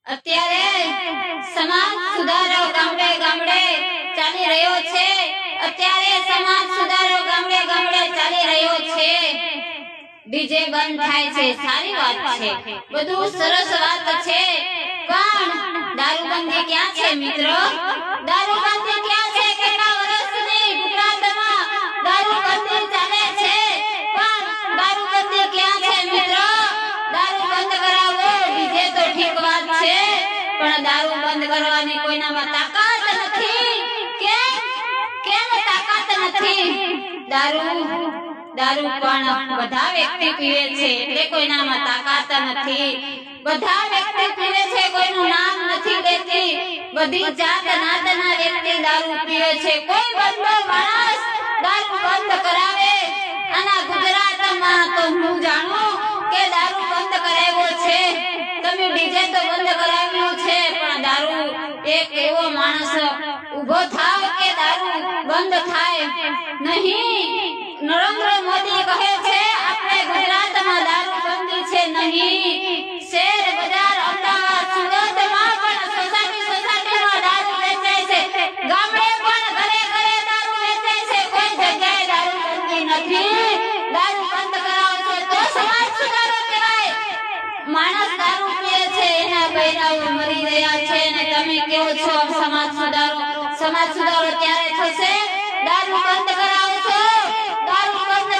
અત્યારે સમાજ સુધારો ગામડે ગામડે ચાલી રહ્યો છે। અત્યારે સમાજ સુધારો ગામડે ગામડે ચાલી રહ્યો છે। ડીજે બંધ થાય છે, સારી વાત છે, બધું સરસ વાત છે, પણ દારૂબંધી ક્યાં છે મિત્રો? દારૂબંધી ક્યાં છે? કેટલા વર્ષથી ગુજરાતમાં દારૂબંધી ચાલે છે, પણ દારૂબંધી ક્યાં છે મિત્રો? દારૂ બંધ કરાવો, ડીજે તો ઠીક વાત છે, પણ દારૂ બંધ કરવાની કોઈનામાં તાકાત નથી। કેમ તાકાત નથી? દારૂ પણ બધા વ્યક્તિ પીવે છે એટલે કોઈનામાં તાકાત નથી। બધા વ્યક્તિ પીવે છે, કોઈનું નામ નથી લેતી। બધી જાત નાતના વ્યક્તિ દારૂ પીવે છે, કોઈ બંધો માણસ દારૂ બંધ કરાવે। આના ગુજરાતમાં તો હું જાણું કે દારૂ બંધ કરાવ્યો છે, તમે ડીજે તો બંધ કરાવ્યું છે, પણ દારૂ એક એવો માણસ ઊભો થાવ કે દારૂ બંધ થાય નહીં। નરેન્દ્ર મોદી કહે છે આપણે ગુજરાતમાં દારૂ બંધી છે નહીં। શહેર બજાર અમદાવાદ સુરતમાં પણ સોસાયટીમાં દારૂ વેચાય છે, ગામડે પણ ઘરે ઘરે દારૂ વેચાય છે, કોઈ જગ્યાએ દારૂ બંધી નથી। દારૂ બંધ કરાવો તો સમાજ સુધારો કહેવાય। માણસ દારૂ પીએ છે, એના બૈરાઓ મરી રહ્યા છે અને તમે કેવો છો સમાજ સુધારો? સમાજ સુધારો ત્યારે થશે દારૂ બંધ કરાવો છો, દારૂ બંધ